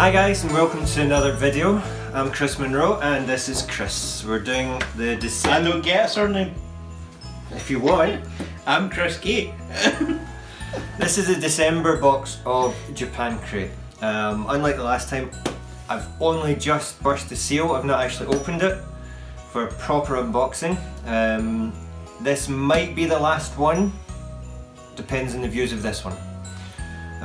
Hi guys, and welcome to another video. I'm Munro and this is Kris. We're doing the December... I don't get a surname. If you want. I'm Kris K. This is a December box of Japan crate. Unlike the last time, I've only just burst the seal. I've not actually opened it for a proper unboxing. This might be the last one. Depends on the views of this one.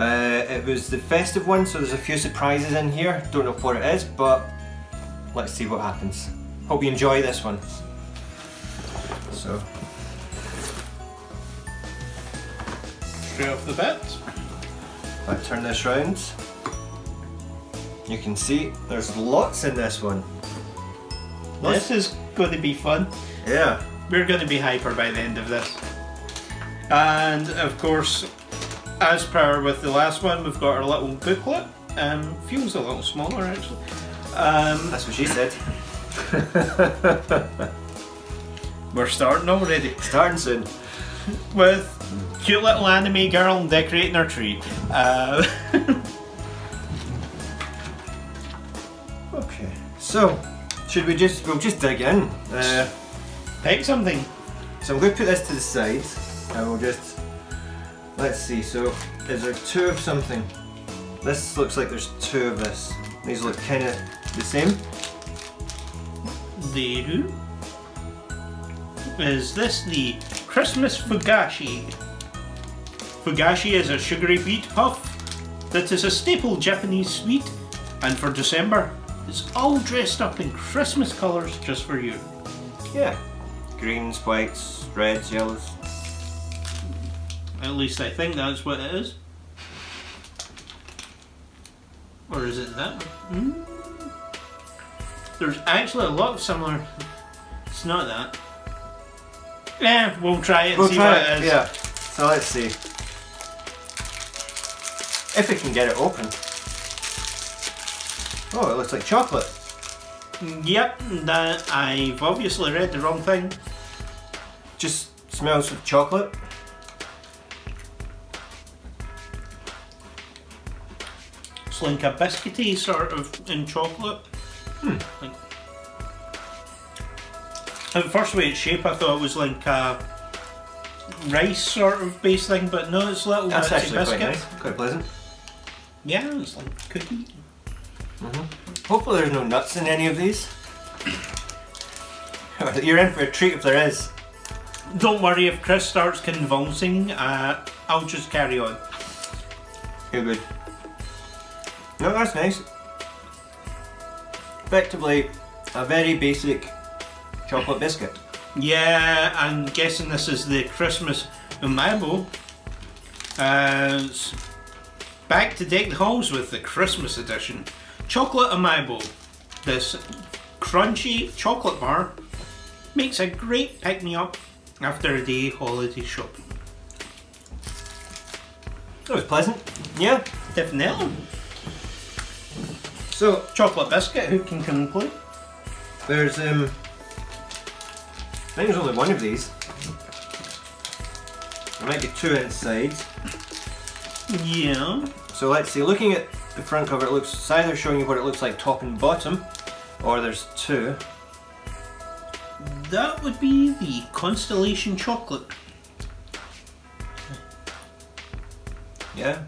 It was the festive one, so there's a few surprises in here. Don't know what it is, but let's see what happens. Hope you enjoy this one. So, Straight off the bat. if I turn this round, you can see there's lots in this one. This is going to be fun. Yeah. We're going to be hyper by the end of this. And of course, as per with the last one, we've got our little booklet. Feels a little smaller actually. That's what she said. We're starting already. Starting soon. With cute little anime girl decorating her tree. Okay, so should we we'll just dig in. Pick something. So I'm going to put this to the side and we'll just, let's see, so is there two of something? This looks like there's two of this. These look kind of the same. They do. Is this the Christmas Fugashi? Fugashi is a sugary wheat puff that is a staple Japanese sweet, and for December it's all dressed up in Christmas colours just for you. Yeah. Greens, whites, reds, yellows. At least I think that's what it is. Or is it that one? There's actually a lot of similar... It's not that. Yeah, we'll try it and see what it is. Yeah. So let's see. If we can get it open. Oh, it looks like chocolate. Yep, that I've obviously read the wrong thing. Just smells of chocolate. It's like a biscuity sort of in chocolate. Like, at first way its shape I thought it was like a rice sort of base thing, but no, it's little That's bits of actually biscuit. quite nice, quite pleasant. Yeah, it's like cookie. Hopefully there's no nuts in any of these. You're in for a treat if there is. Don't worry, if Kris starts convulsing, I'll just carry on. You're good. No, that's nice. Effectively, a very basic chocolate biscuit. Yeah, I'm guessing this is the Christmas Umaibo. It's back to deck the halls with the Christmas edition. Chocolate Umaibo. This crunchy chocolate bar makes a great pick-me-up after a day holiday shopping. That was pleasant. Yeah. Definitely. So, Chocolate biscuit, who can complain? there's I think there's only one of these. There might be two inside. Yeah. So let's see, looking at the front cover, it's either showing you what it looks like top and bottom, or there's two. That would be the Constellation chocolate. Yeah.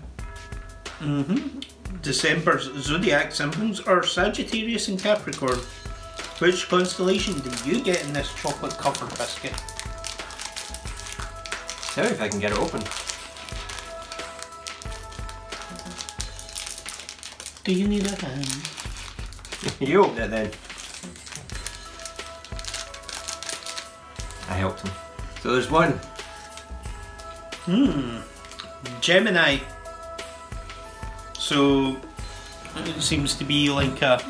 December's zodiac symbols are Sagittarius and Capricorn. Which constellation do you get in this chocolate covered biscuit? Tell me if I can get it open. Do you need a hand? You open it then. I helped him. So there's one. Gemini. So it seems to be like a,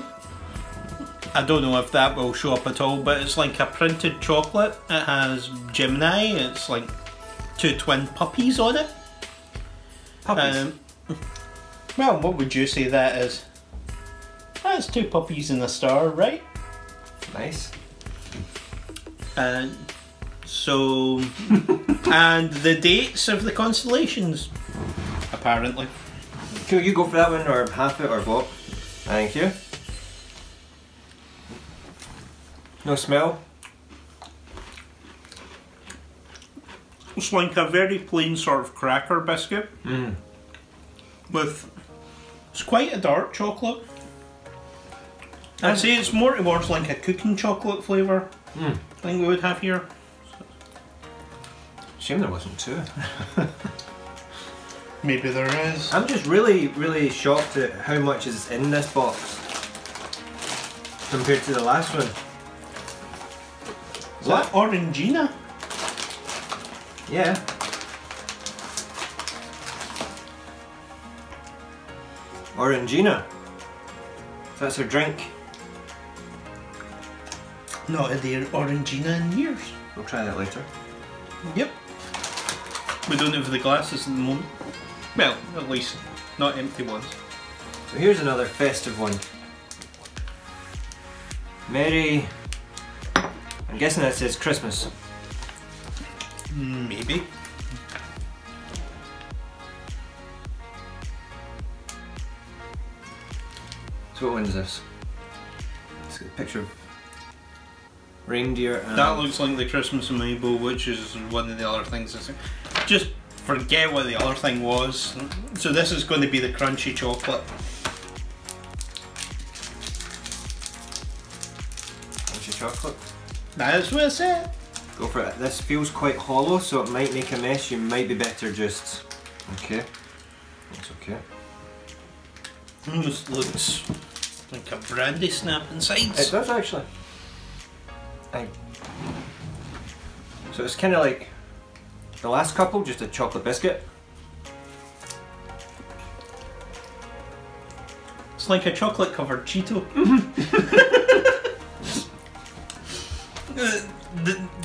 I don't know if that will show up at all, but it's like a printed chocolate. It has Gemini, it's like two twin puppies on it. Puppies? Well, what would you say that is? That's two puppies and a star, right? Nice. And so, and the dates of the constellations, apparently. Cool, you go for that one, or half it, or what? Thank you. No smell? It's like a very plain sort of cracker biscuit. With... It's quite a dark chocolate. I'd say it's more towards like a cooking chocolate flavour. I think we would have here. Shame there wasn't two. Maybe there is. I'm just really shocked at how much is in this box compared to the last one. Is that Orangina? Yeah. Orangina. That's her drink. Not had the Orangina in years. We'll try that later. Yep. We don't have the glasses at the moment. Well, at least not empty ones. So here's another festive one. Merry... I'm guessing that says Christmas. Maybe. So what one is this? It's got a picture of reindeer and... That looks like the Christmas amiibo, which is one of the other things. Just forget what the other thing was. So this is going to be the crunchy chocolate. Crunchy chocolate? That's what I said. Go for it. This feels quite hollow, so it might make a mess. You might be better just... Okay. That's okay. Almost looks like a brandy snap inside. It does actually. So it's kind of like the last couple, just a chocolate biscuit. It's like a chocolate covered Cheeto.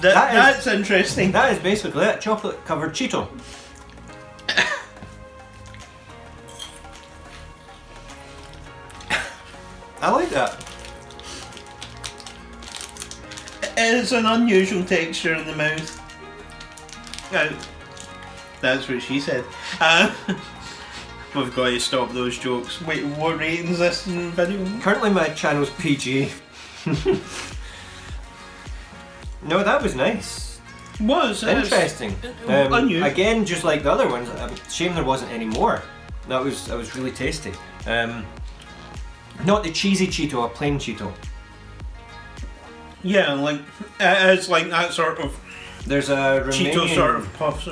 That's interesting. That is basically it, chocolate covered Cheeto. I like that. It's an unusual texture in the mouth. That's what she said. We've got to stop those jokes. Wait, what rating is this in video? Currently my channel's PG. No, that was nice. Was interesting. Unusual. Again, just like the other ones. Shame there wasn't any more. That was really tasty. Not the cheesy Cheeto, a plain Cheeto. Yeah, like it's like that sort of. There's a Romanian Cheeto sort of puff.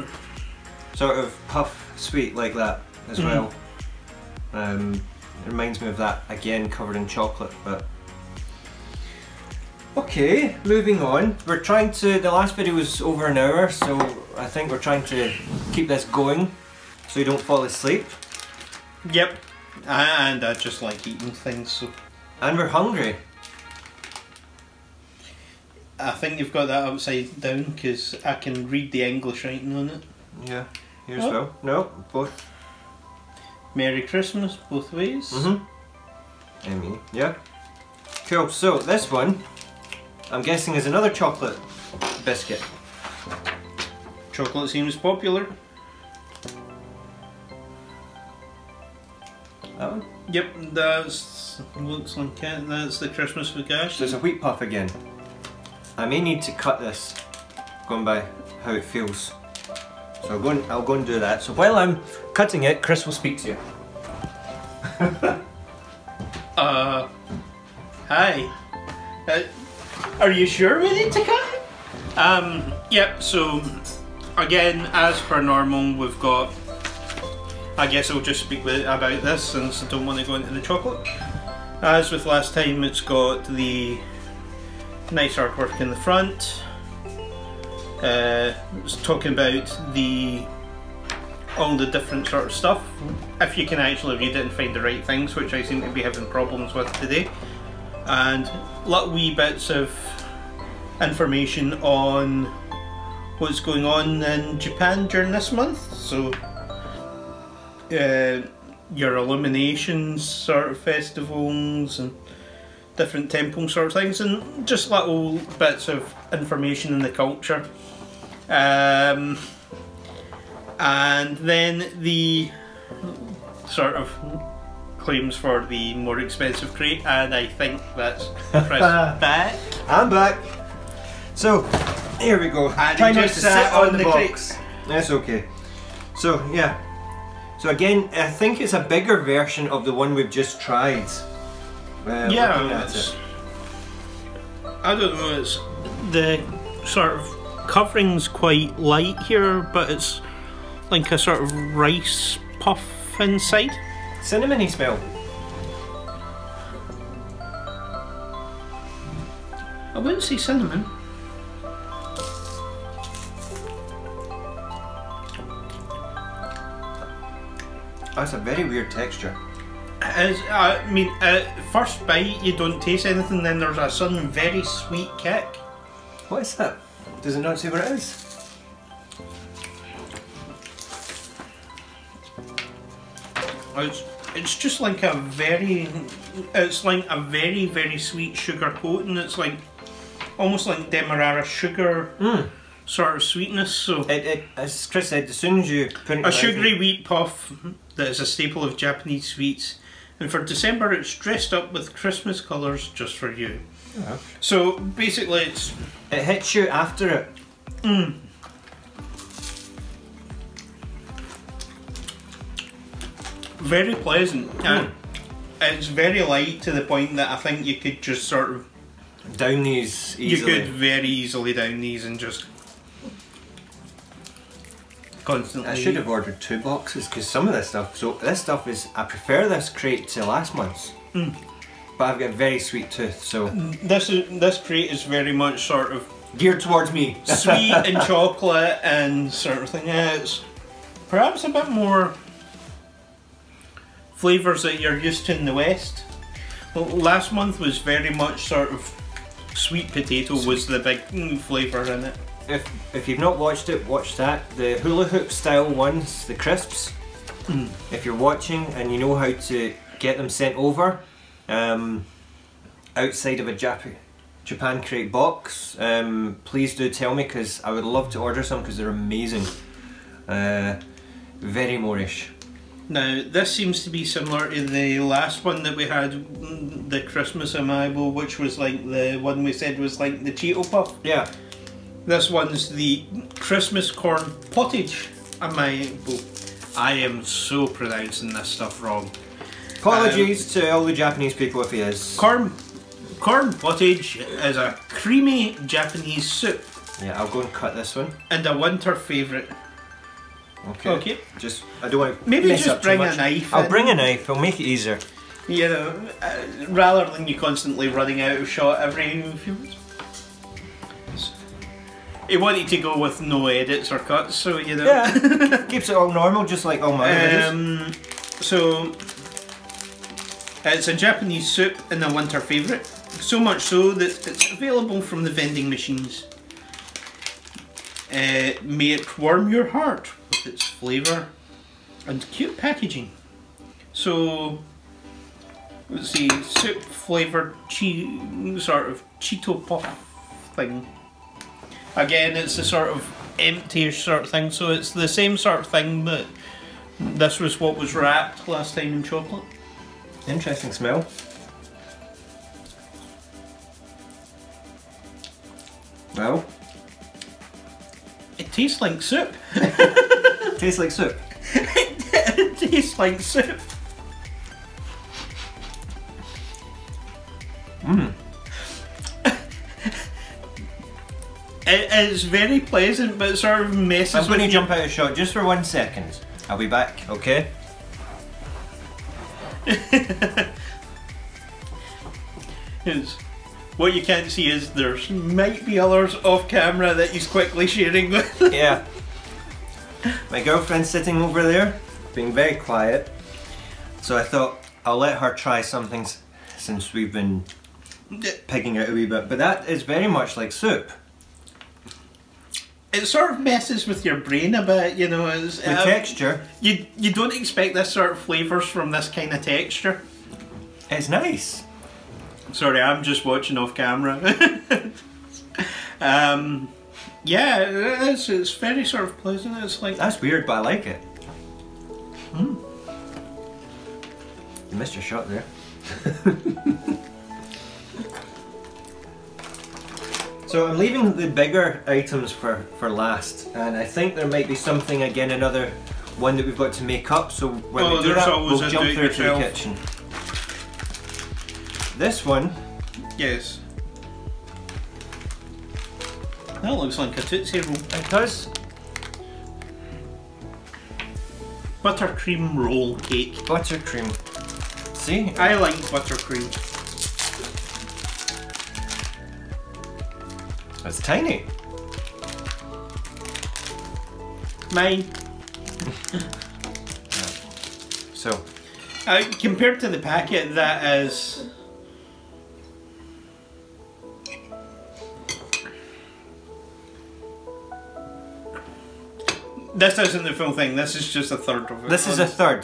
Sort of puff sweet like that as well. It reminds me of that again, covered in chocolate, but. Okay, moving on. We're trying to, the last video was over an hour, so I think we're trying to keep this going so you don't fall asleep. Yep, and I just like eating things, so. And we're hungry. I think you've got that upside down because I can read the English writing on it. Yeah, here as well. No, both. Merry Christmas, both ways. I mean, yeah. Cool, so this one, I'm guessing is another chocolate biscuit. Chocolate seems popular. That one? Yep, that's looks like it. That's the Christmas Fugash. So it's a wheat puff again. I may need to cut this, going by how it feels. So I'll go and do that. So while I'm cutting it, Kris will speak to you. Hi. Are you sure we need to cut? Yep, so again, as per normal, we've got, I guess I'll just speak about this since I don't want to go into the chocolate. As with last time, it's got the nice artwork in the front. It's talking about all the different sort of stuff, if you can actually read it and find the right things, which I seem to be having problems with today. And little wee bits of information on what's going on in Japan during this month. So your illuminations sort of festivals and different temple sort of things, and just little bits of information in the culture. And then the sort of claims for the more expensive crate, and I think that's Chris back. I'm back. So, here we go. And Try he not just to sat sit on on the the box. That's okay. So, yeah. So again, I think it's a bigger version of the one we've just tried. Yeah, looking at it. I don't know, it's the sort of covering's quite light here, but it's like a sort of rice puff inside. Cinnamony smell. I wouldn't say cinnamon. That's a very weird texture. I mean, first bite you don't taste anything, then there's a sudden very sweet kick. What is that? Does it not say what it is? It's just like a very, it's like a very, very sweet sugar coat, and it's like almost like Demerara sugar sort of sweetness. So It, as Chris said, as soon as you put it a sugary wheat puff that is a staple of Japanese sweets, and for December it's dressed up with Christmas colours just for you. Oh. So basically it hits you after it. Very pleasant, and it's very light to the point that I think you could just sort of Down these easily. You could very easily down these and just constantly. I should have ordered 2 boxes because some of this stuff. So this stuff is. I prefer this crate to last month's, but I've got a very sweet tooth, so This crate is very much sort of geared towards me. sweet and chocolate and sort of thing. Yeah, it's perhaps a bit more flavours that you're used to in the West. Well, last month was very much sort of sweet potato was the big flavour in it. If you've not watched it, watch that. The hula hoop style ones, the crisps. If you're watching and you know how to get them sent over outside of a Japan crate box, please do tell me because I would love to order some because they're amazing. Very Moorish. Now, this seems to be similar to the last one that we had, the Christmas Amiibo, which was like the one we said was like the Cheeto Puff. Yeah. This one's the Christmas Corn Pottage Amiibo. I am so pronouncing this stuff wrong. Apologies to all the Japanese people if he is. Corn Pottage is a creamy Japanese soup. Yeah, I'll go and cut this one. And a winter favourite. Okay. Just, I don't want to Maybe mess just up too bring much. a knife I'll in. bring a knife, I'll make it easier. You know, rather than you constantly running out of shot every few minutes. He wanted to go with no edits or cuts, so you know. Yeah, keeps it all normal, just like all my videos. So, it's a Japanese soup and a winter favourite. So much so that it's available from the vending machines. May it warm your heart with its flavour and cute packaging. So, let's see, soup flavoured sort of Cheeto Puff thing. Again, it's the sort of empty-ish sort of thing, so it's the same sort of thing, but this was what was wrapped last time in chocolate. Interesting smell. Well, It tastes like soup. tastes like soup. It tastes like soup. It is very pleasant, but it sort of messes I'm going to with jump out of shot just for 1 second. I'll be back, okay? What you can't see is there might be others off camera that he's quickly sharing with. Yeah. My girlfriend's sitting over there, being very quiet. So I thought I'll let her try something since we've been pigging out a wee bit. But that is very much like soup. It sort of messes with your brain a bit, you know. It's, The texture. You don't expect this sort of flavours from this kind of texture. It's nice. Sorry, I'm just watching off camera. Yeah, it is. It's very sort of pleasant. It's like That's weird, but I like it. The missed your shot there. So I'm leaving the bigger items for last, and I think there might be something again, another one that we've got to make up. So when we do that, we'll jump through to the kitchen. This one, yes, that looks like a Tootsie Roll. it does. Buttercream roll cake. Buttercream. See, I like buttercream. it's tiny. Mine. So, compared to the packet, that is. This isn't the full thing. This is just a third of it. this is a third.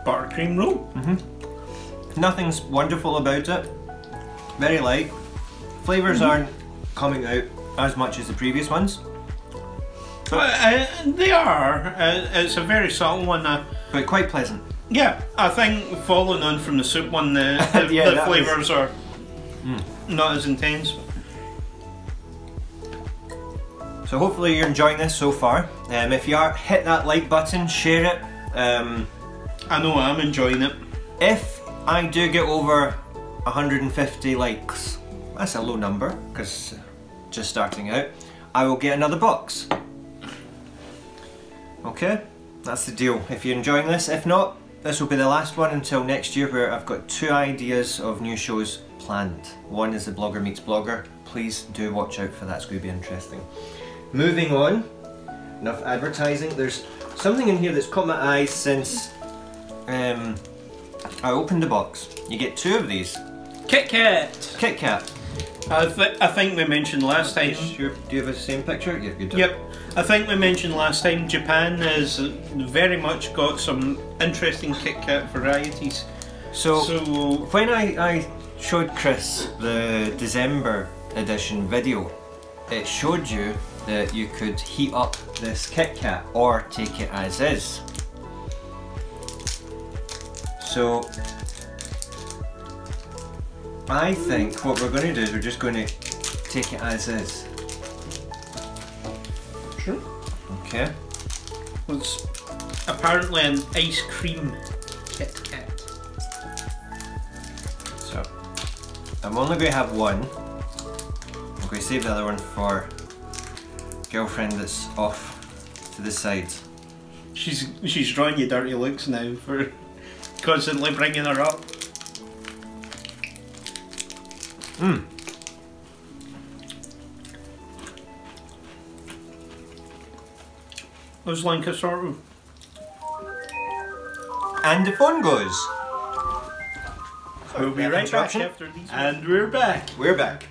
Buttercream roll. Nothing's wonderful about it. Very light. Flavors aren't coming out as much as the previous ones. They are. It's a very subtle one. But quite pleasant. Yeah, I think following on from the soup one, the Yeah, flavours are not as intense. So hopefully you're enjoying this so far. If you are, hit that like button, share it. I know I'm enjoying it. If I do get over 150 likes, that's a low number because just starting out, I will get another box. Okay, that's the deal. If you're enjoying this, if not, this will be the last one until next year, where I've got 2 ideas of new shows planned. One is the Blogger Meets Blogger. Please do watch out for that, it's going to be interesting. Moving on, enough advertising. There's something in here that's caught my eye since I opened the box. You get 2 of these. Kit Kat. Kit Kat. I think we mentioned last time. Sure. Do you have the same picture? Yeah, you do. Yep. I think we mentioned last time Japan has very much got some interesting Kit Kat varieties. So when I showed Kris the December edition video, it showed you that you could heat up this Kit Kat or take it as is. So I think what we're going to do is we're just going to take it as is. Sure. Okay. It's apparently an ice cream Kit Kat. So I'm only going to have one. I'm going to save the other one for girlfriend that's off to the side. She's drawing you dirty looks now for constantly bringing her up. Looks like a sort of. And the phone goes. We'll be right back after these. And we're back. We're back.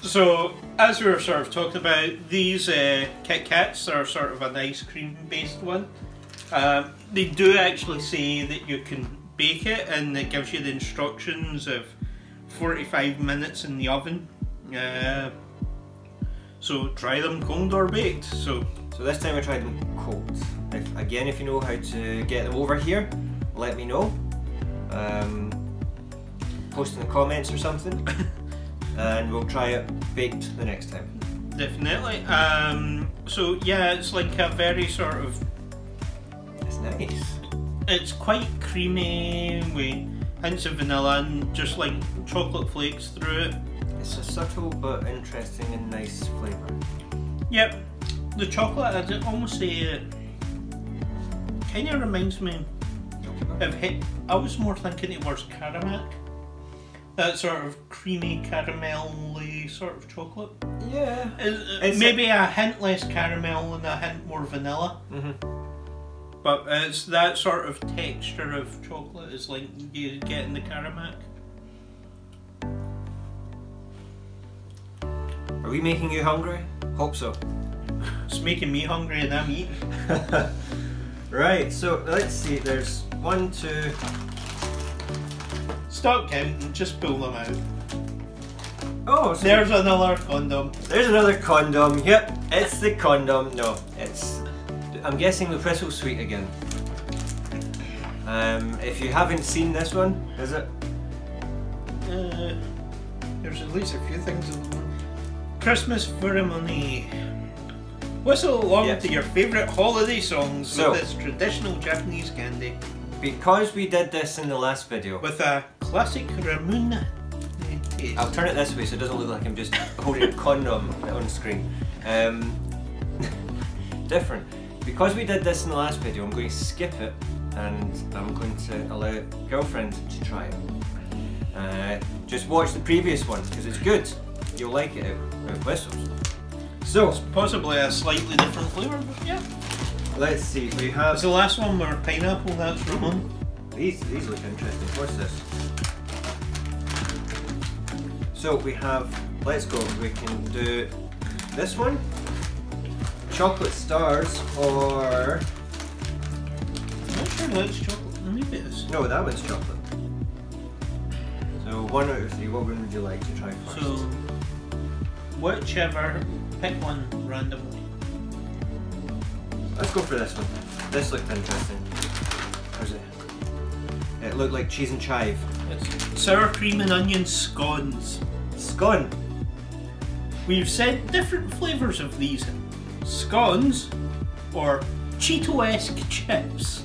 So, as we were sort of talking about, these Kit Kats are sort of an ice cream based one. They do actually say that you can bake it, and it gives you the instructions of 45 minutes in the oven. So try them cold or baked. So this time I tried them cold. If you know how to get them over here, let me know. Post in the comments or something. And we'll try it baked the next time. Definitely. So yeah, it's like a very sort of. It's nice. It's quite creamy with hints of vanilla and just like chocolate flakes through it. It's a subtle but interesting and nice flavour. Yep. The chocolate, I'd almost say it kind of reminds me of I was more thinking it was caramel. That sort of creamy caramel-y sort of chocolate. Yeah. Maybe a hint less caramel and a hint more vanilla. But it's that sort of texture of chocolate is like you get in the caramel. Are we making you hungry? Hope so. It's making me hungry and I'm eating. Right, so let's see, there's 1, 2... Stop counting, just pull them out. Oh, so there's another condom. there's another condom. Yep, it's the condom. No, it's. I'm guessing the Bristle Suite again. If you haven't seen this one, is it? There's at least a few things in the one. Christmas ceremony. Whistle along to your favourite holiday songs with this traditional Japanese candy. Because we did this in the last video. With a classic Ramune taste. I'll turn it this way so it doesn't look like I'm just holding a condom on screen. Different. Because we did this in the last video, I'm going to skip it and I'm going to allow girlfriend to try it. Just watch the previous one because it's good. You'll like it out whistles. So, it's possibly a slightly different flavour, but yeah. Let's see, we have... Is the last one were pineapple, that's Ramon. These look interesting. What's this? So we have, let's go, we can do this one. Chocolate stars or... I'm not sure that's chocolate, maybe it is. No, that one's chocolate. So 1 out of 3, what one would you like to try first? So, whichever, pick one randomly. Let's go for this one. This looked interesting. Where's it? It looked like cheese and chive. It's sour cream and onion scones. Scone! We've said different flavours of these. Scones or Cheeto-esque chips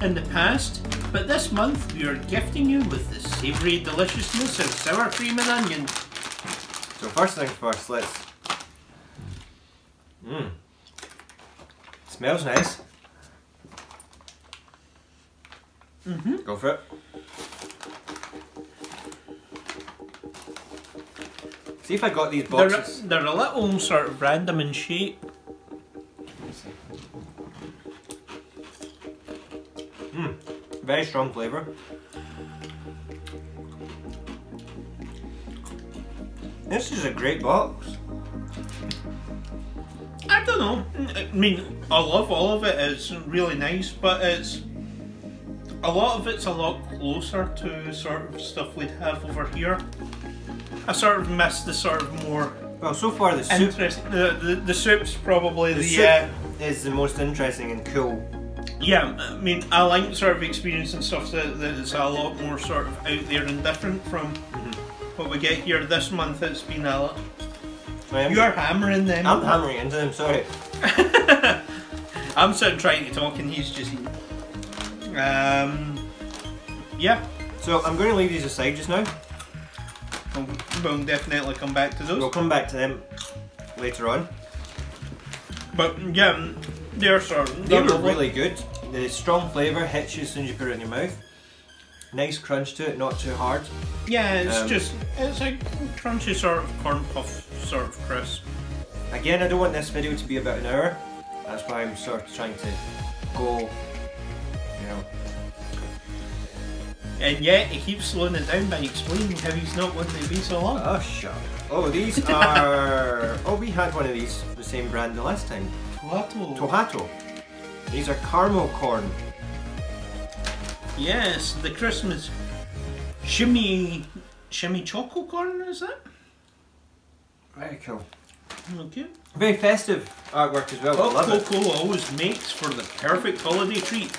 in the past, but this month we are gifting you with the savoury deliciousness of sour cream and onion. So first things first, let's... Smells nice. Go for it. See if I got these boxes. They're a little sort of random in shape. Very strong flavour. This is a great box. I don't know. I mean, I love all of it. It's really nice, but it's a lot of it's a lot closer to sort of stuff we'd have over here. I sort of miss the sort of more. Well, so far the soup. The soup's probably the soup is the most interesting and cool. Yeah, I mean, I like sort of experiencing stuff that is a lot more sort of out there and different from what we get here. This month it's been a lot. You are hammering them. I'm hammering into them, sorry. I'm sitting trying to talk and he's just eating. Yeah. So I'm going to leave these aside just now. We'll definitely come back to those. We'll come back to them later on. But yeah, they're sort of... They were really good. The strong flavour hits you as soon as you put it in your mouth. Nice crunch to it, not too hard. Yeah, it's it's a crunchy sort of corn puff sort of crisp. Again, I don't want this video to be about an hour. That's why I'm sort of trying to go, you know. And yet he keeps slowing it down by explaining how he's not wanting to be so long. Oh, shut up. Oh, these are... Oh, we had one of these, the same brand the last time. Tohato. These are caramel corn. Yes, the Christmas shimmy choco corn, is that? Very cool. Okay. Very festive artwork as well. I love Cocoa always makes for the perfect holiday treat.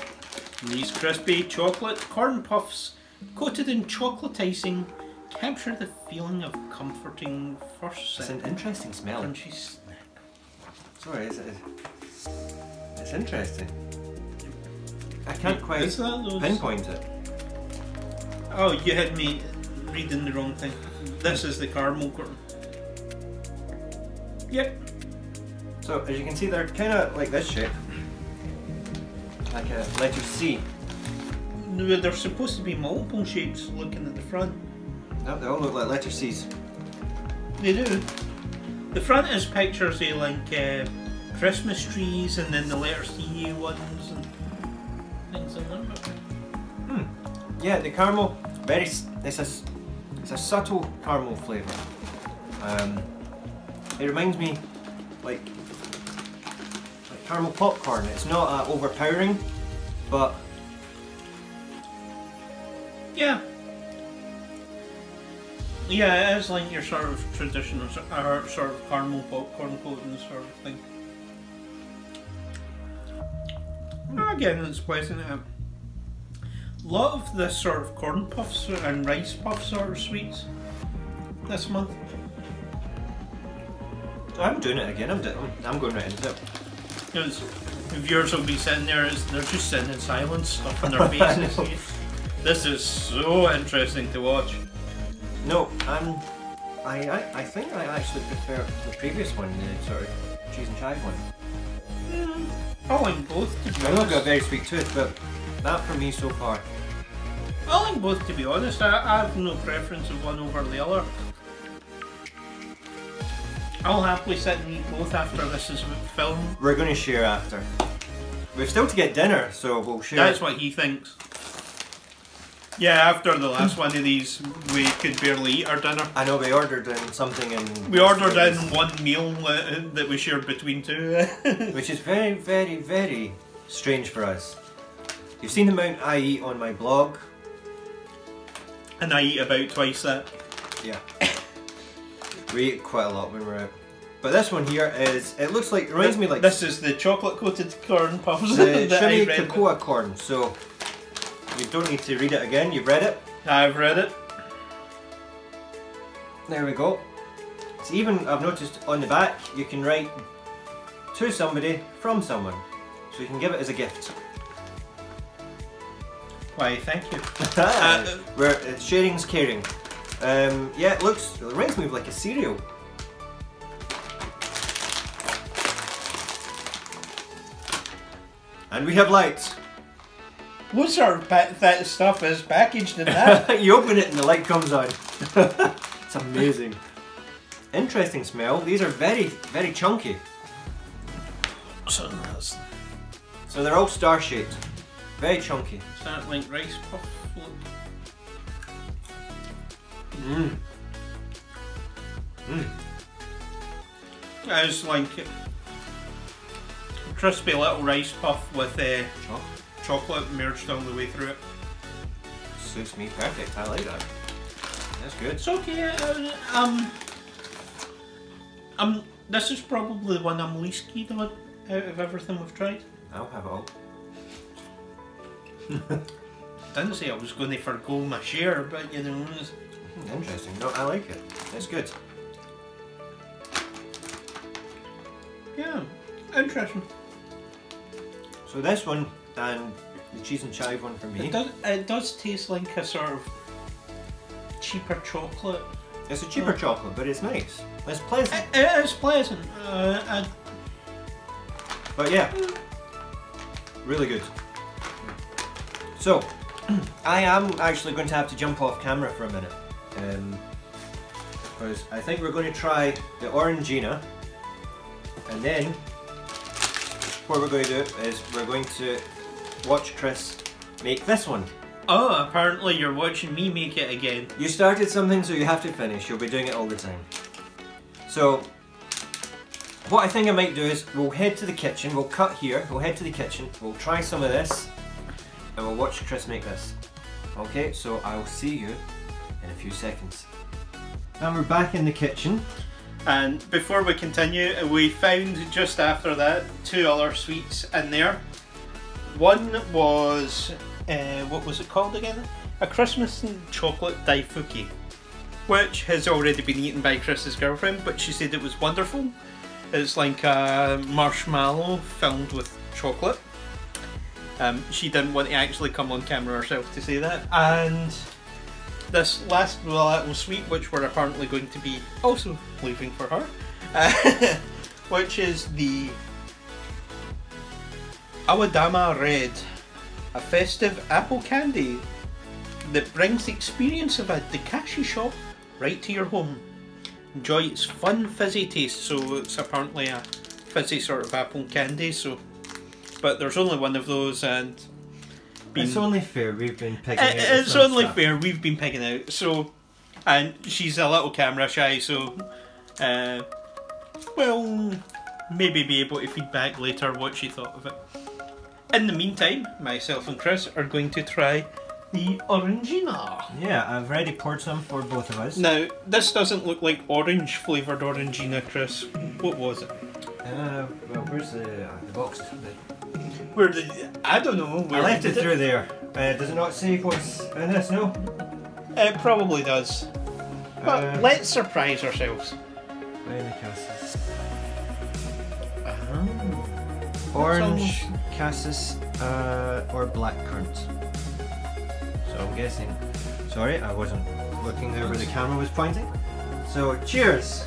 These crispy chocolate corn puffs, coated in chocolate icing, capture the feeling of comforting first sip. It's an interesting smell. Crunchy snack. Sorry, it's interesting. I can't quite pinpoint it. Oh, you had me reading the wrong thing. This is the caramel corn. Yep. So, as you can see, they're kind of like this shape. Like a letter C. No, they're supposed to be multiple shapes looking at the front. No, they all look like letter C's. They do. The front is pictures of like Christmas trees and then the letter C ones and things like that. Yeah, the caramel, it's a subtle caramel flavour. It reminds me like caramel popcorn. It's not overpowering, but yeah. Yeah, it is like your sort of traditional, or sort of caramel popcorn coating sort of thing. Again, it's pleasant. A lot of this sort of corn puffs and rice puff sort of sweets this month. I'm doing it again. I'm going right into it. Because viewers will be sitting there, they're just sitting in silence, stuffing their faces. This is so interesting to watch. No, I think I actually prefer the previous one, the sort of cheese and chive one. I like both, to be I've honest. not got a very sweet tooth, but that for me so far. I like both, to be honest. I have no preference of one over the other. I'll happily sit and eat both after this is filmed. We're going to share after. We've still to get dinner, so we'll share. That's what he thinks. Yeah, after the last one of these, we could barely eat our dinner. I know we ordered in something in... We ordered in one meal that we shared between two. Which is very, very, very strange for us. You've seen the amount I eat on my blog. And I eat about twice that. Yeah. We eat quite a lot when we're out. But this one here is, it looks like, it reminds me like... This is the chocolate coated corn puffs the that I shimmy read. cocoa corn, so you don't need to read it again, you've read it. I've read it. There we go. It's even, I've noticed on the back, you can write to somebody from someone. So you can give it as a gift. Why, thank you. Sharing's caring. Yeah, it reminds me of like a cereal. And we have lights. What sort of that stuff is packaged in that? You open it and the light comes on. It's amazing. Interesting smell. These are very, very chunky. So they're all star shaped. Very chunky. Is that like rice puff? Mmm. Mmm. It's like a crispy little rice puff with chocolate merged all the way through it. Suits me perfect. I like that. That's good. It's okay. This is probably the one I'm least keen on out of everything we've tried. I'll have it all. Didn't say I was going to forgo my share, but you know. Interesting. No, I like it. It's good. Yeah, interesting. So this one and the cheese and chive one for me. It does taste like a sort of cheaper chocolate. It's a cheaper chocolate, but it's nice. It's pleasant. It is pleasant. But yeah, really good. So, I am actually going to have to jump off camera for a minute. Because I think we're going to try the Orangina, and then what we're going to do is we're going to watch Kris make this one. Oh, apparently you're watching me make it again. You started something, so you have to finish. You'll be doing it all the time. So, what I think I might do is we'll head to the kitchen, we'll cut here, we'll head to the kitchen, we'll try some of this, and we'll watch Kris make this. Okay, so I'll see you in a few seconds. And we're back in the kitchen. And before we continue, we found just after that 2 other sweets in there. One was, what was it called again? A Christmas chocolate daifuki, which has already been eaten by Kris's girlfriend, but she said it was wonderful. It's like a marshmallow filled with chocolate. She didn't want to actually come on camera herself to say that. And this last little sweet, which we're apparently going to be also leaving for her, which is the Awadama Red, a festive apple candy that brings the experience of a Dakashi shop right to your home. Enjoy its fun fizzy taste. So it's apparently a fizzy sort of apple candy, so but there's only one of those, and it's only fair we've been picking out. It's only fair we've been picking out. So, and she's a little camera shy, so we'll maybe be able to feedback later what she thought of it. In the meantime, myself and Kris are going to try the Orangina. Yeah, I've already poured some for both of us. Now, this doesn't look like orange flavoured Orangina, Kris. What was it? Well, where's the box? Where did... I don't know. I left it through there. Does it not say what's in this, no? It probably does. But let's surprise ourselves. Orange, cassis, or black currant. So I'm guessing. Sorry, I wasn't looking there where the camera was pointing. So cheers!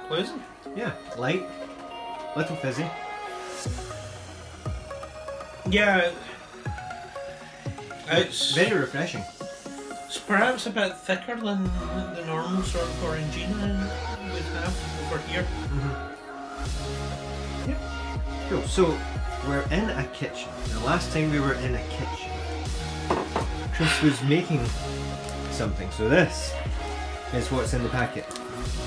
Pleasant? Yeah, light, little fizzy. Yeah. It's very refreshing. It's perhaps a bit thicker than the normal sort of Orangina would have over here. Yeah. Cool. So we're in a kitchen. The last time we were in a kitchen, Kris was making something. So this is what's in the packet.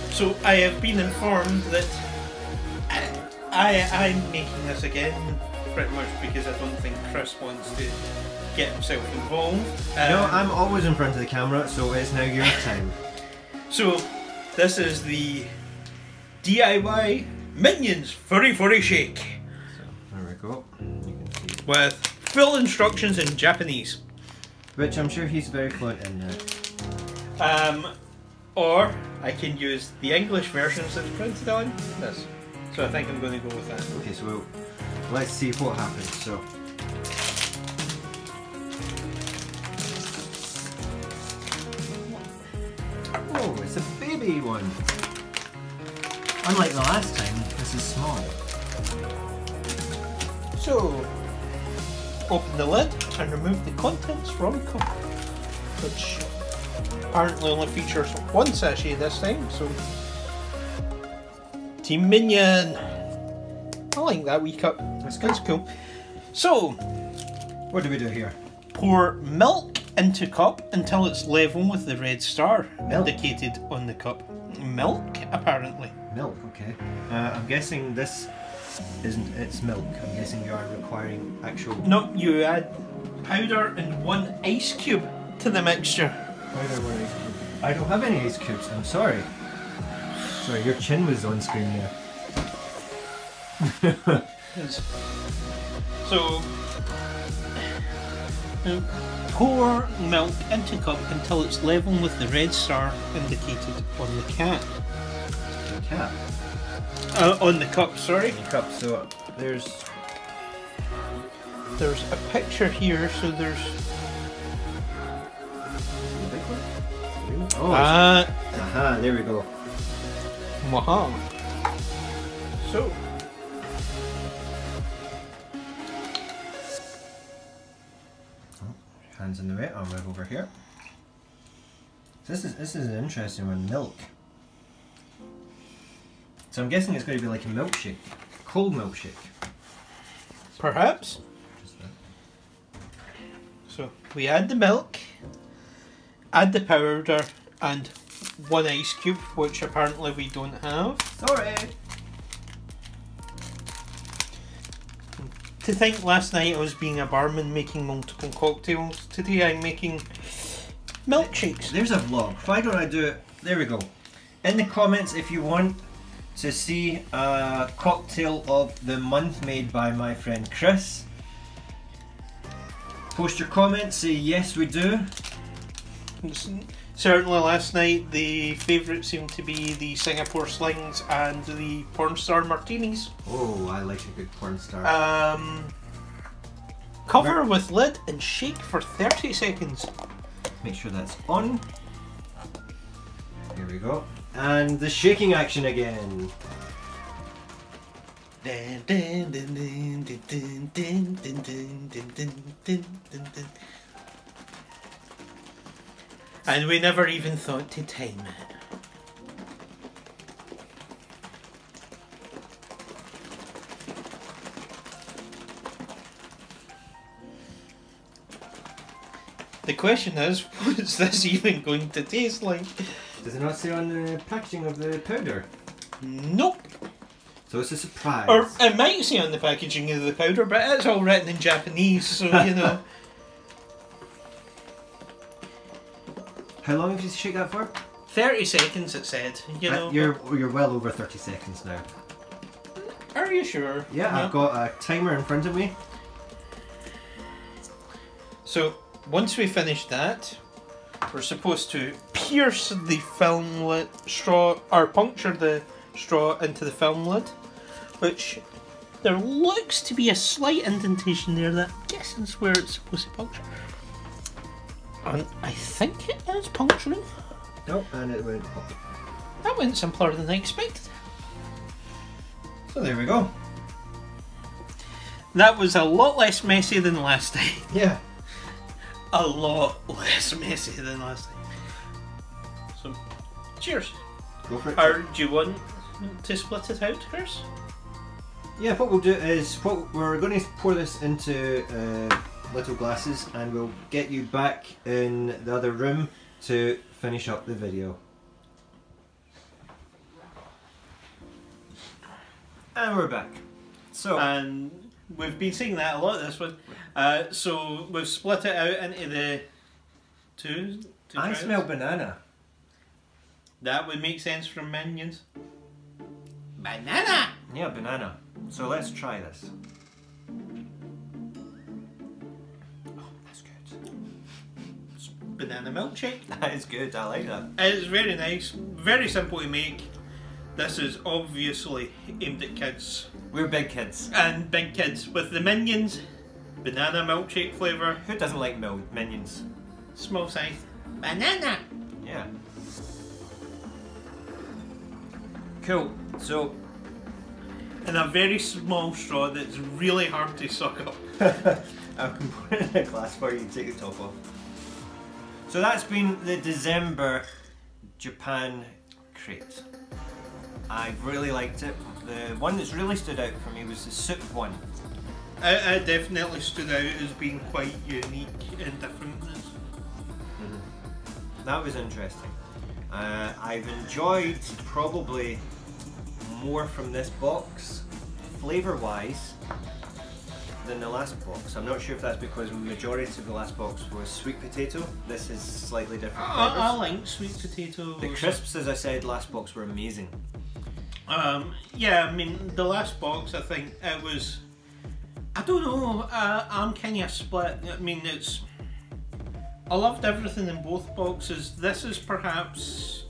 So I have been informed that I'm making this again, pretty much because I don't think Kris wants to get himself involved. No, I'm always in front of the camera, so it's now your time. So this is the DIY Minions Furry Furry Shake. So there we go. You can see. With full instructions in Japanese. Which I'm sure he's very fluent in now. Or I can use the English versions that's printed on this. So I think I'm going to go with that. Okay, so let's see what happens. So. Oh, it's a baby one. Unlike the last time, this is small. So, open the lid and remove the contents from the cup, which apparently only features one sachet this time, so... Team Minion! I like that wee cup. That's cool. So, what do we do here? Pour milk into cup until it's level with the red star indicated on the cup. Milk, apparently. Milk, okay. I'm guessing this isn't, it's milk. I'm guessing you are requiring actual... No, you add powder and 1 ice cube to the mixture. Powder, 1 ice cube. I don't have any ice cubes, I'm sorry. Sorry, your chin was on screen there. So, pour milk into cup until it's level with the red star indicated on the cap. The cap? On the cup, sorry. The cup, so there's a picture here, so there's... The big one? Oh, aha, there we go. Waha. So... Hands in the way, I'll move over here. This is an interesting one, milk. So I'm guessing it's going to be like a milkshake, cold milkshake. Perhaps. So we add the milk, add the powder, and 1 ice cube, which apparently we don't have. Sorry! To think last night I was being a barman making multiple cocktails, today I'm making milkshakes. There's a vlog. Why don't I do it? There we go. In the comments if you want to see a cocktail of the month made by my friend Kris. Post your comments, say yes we do. Certainly last night the favourite seemed to be the Singapore slings and the porn star martinis. Oh, I like a good porn star. Cover with lid and shake for 30 seconds. Make sure that's on. Here we go. And the shaking action again. And we never even thought to time it. The question is, what's this even going to taste like? Does it not say on the packaging of the powder? Nope. So it's a surprise. Or it might say on the packaging of the powder, but it's all written in Japanese, so you know. How long have you shake that for? 30 seconds it said, you know. You're well over 30 seconds now. Are you sure? Yeah, I've got a timer in front of me. So once we finish that, we're supposed to pierce the film lid straw, or puncture the straw into the film lid, which there looks to be a slight indentation there that I'm guessing is where it's supposed to puncture. And I think it is puncturing. Nope, and it went pop. That went simpler than I expected. So there we go. That was a lot less messy than last time. Yeah. A lot less messy than last time. So, cheers. Go for it. Or do you want to split it out, Kris? Yeah, what we'll do is we're going to pour this into little glasses, and we'll get you back in the other room to finish up the video. And we're back. So, And we've been seeing that a lot this one. So we've split it out into the two I trials. smell banana. That would make sense from Minions. Banana! Yeah, banana. So let's try this. Oh, that's good. Banana milkshake. That is good. I like that. It's very nice, very simple to make. This is obviously aimed at kids. We're big kids. And big kids. With the Minions, banana milkshake flavour. Who doesn't like Minions? Small size. Banana! Yeah. Cool. So, And a very small straw that's really hard to suck up. I can put it in a glass for you. Take the top off. So that's been the December Japan crate. I really liked it. The one that's really stood out for me was the soup one. It definitely stood out as being quite unique and different. That was interesting. I've enjoyed probably more from this box, flavour-wise, than the last box. I'm not sure if that's because the majority of the last box was sweet potato. This is slightly different flavours. I like sweet potato. The crisps, as I said, last box were amazing. Yeah, I mean, the last box, I think it was, I don't know, I'm kind of split. I mean, I loved everything in both boxes. This is perhaps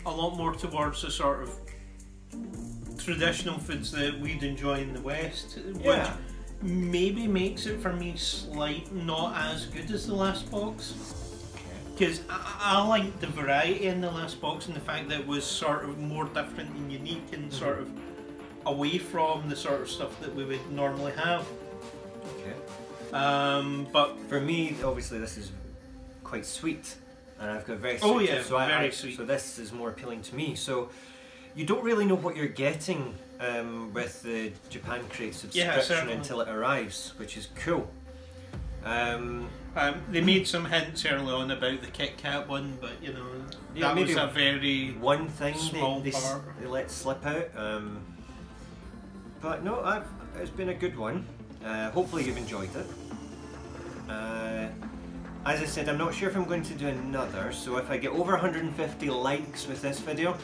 a lot more towards the sort of traditional foods that we'd enjoy in the West, which maybe makes it for me not as good as the last box. Because I liked the variety in the last box and the fact that it was sort of more different and unique and sort of away from the sort of stuff that we would normally have. Okay. But for me, obviously, this is quite sweet, and I've got very oh sweet. yeah, So very sweet. So this is more appealing to me. So you don't really know what you're getting with the Japan Crate subscription until it arrives, which is cool. They made some hints early on about the Kit Kat one, but you know, that was a very one thing small they part. They let slip out. But no, it's been a good one. Hopefully you've enjoyed it. As I said, I'm not sure if I'm going to do another, so if I get over 150 likes with this video,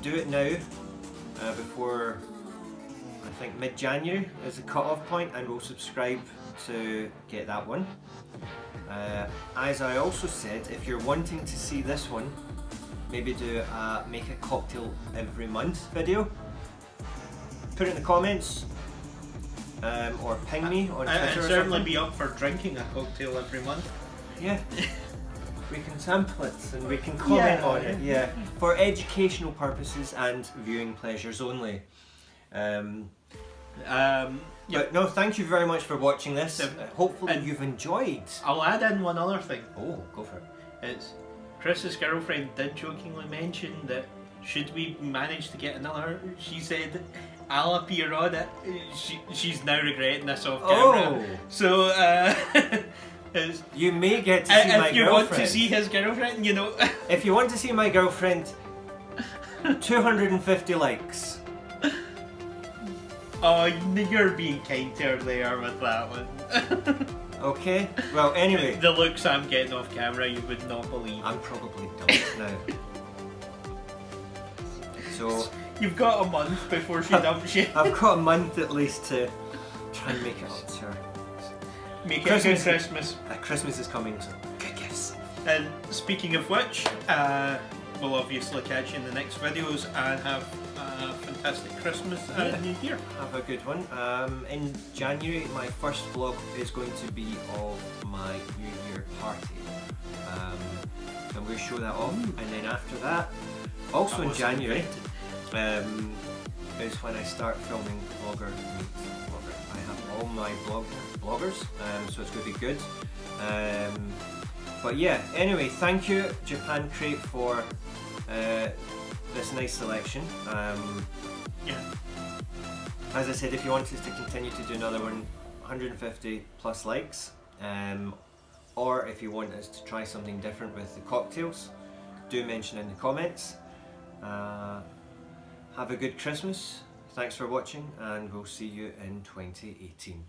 do it now, before I think mid-January is the cut-off point, and we'll subscribe to get that one. As I also said, if you're wanting to see this one, maybe do a make a cocktail every month video, put it in the comments, or ping me on Twitter. I'd or certainly something. be up for drinking a cocktail every month. Yeah. We can sample it and we can comment on it, yeah, for educational purposes and viewing pleasures only. But no, thank you very much for watching this. Hopefully you've enjoyed. I'll add in one other thing. Oh, go for it. It's Chris's girlfriend did jokingly mention that should we manage to get another, she said, I'll appear on it. She's now regretting this off camera. Oh. So, you may get to see my girlfriend. If you want to see his girlfriend, you know. If you want to see my girlfriend, 250 likes. Oh, you're being kind to her there with that one. Okay, well anyway. The looks I'm getting off camera you would not believe. I'm probably done now. So you've got a month before she dumps you. I've got a month at least to try and make it up to her. Make it a good Christmas. Christmas is coming, so good gifts. And speaking of which, we'll obviously catch you in the next videos and have a fantastic Christmas and New Year. Have a good one. In January, my first vlog is going to be of my New Year party. So I'm going to show that off, and then after that, also in January, is when I start filming Vlogger Meets Vlogger. I have all my bloggers, so it's going to be good. But yeah, anyway, thank you Japan Crate for this nice selection. Yeah. As I said, if you want us to continue to do another one, 150 plus likes, or if you want us to try something different with the cocktails, do mention in the comments. Have a good Christmas, thanks for watching, and we'll see you in 2018.